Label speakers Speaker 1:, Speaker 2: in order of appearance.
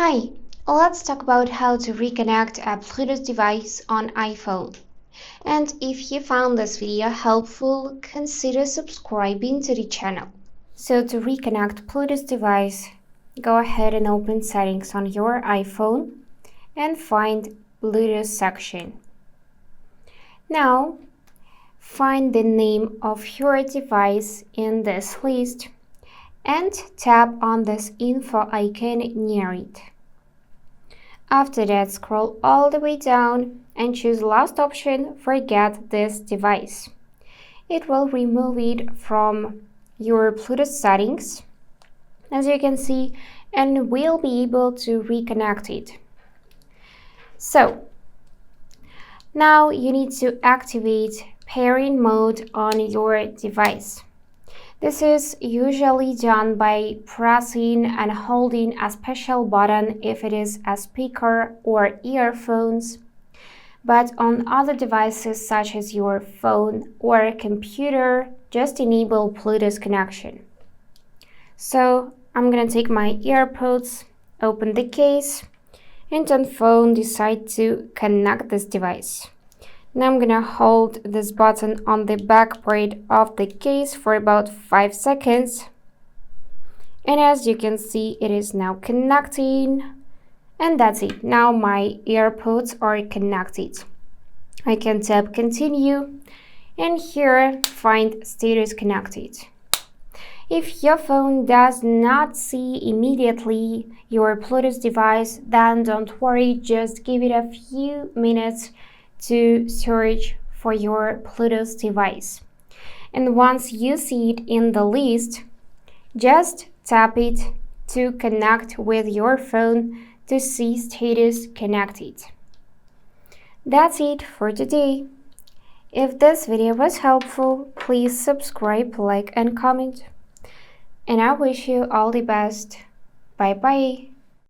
Speaker 1: Hi, let's talk about how to reconnect a Bluetooth device on iPhone. And if you found this video helpful, consider subscribing to the channel. So to reconnect Bluetooth device, go ahead and open settings on your iPhone and find Bluetooth section. Now, find the name of your device in this list and tap on this info icon near it. After that, scroll all the way down and choose last option, forget this device. It will remove it from your Bluetooth settings, as you can see, and we'll be able to reconnect it. So, now you need to activate pairing mode on your device. This is usually done by pressing and holding a special button if it is a speaker or earphones, but on other devices such as your phone or computer, just enable Bluetooth connection. So I'm gonna take my AirPods, open the case, and on phone decide to connect this device. Now I'm gonna hold this button on the back part of the case for about 5 seconds. And as you can see, it is now connecting. And that's it. Now my AirPods are connected. I can tap continue and here find status connected. If your phone does not see immediately your Bluetooth device, then don't worry, just give it a few minutes to search for your Bluetooth device. And once you see it in the list, just tap it to connect with your phone to see status connected. That's it for today. If this video was helpful, please subscribe, like, and comment. And I wish you all the best. Bye bye.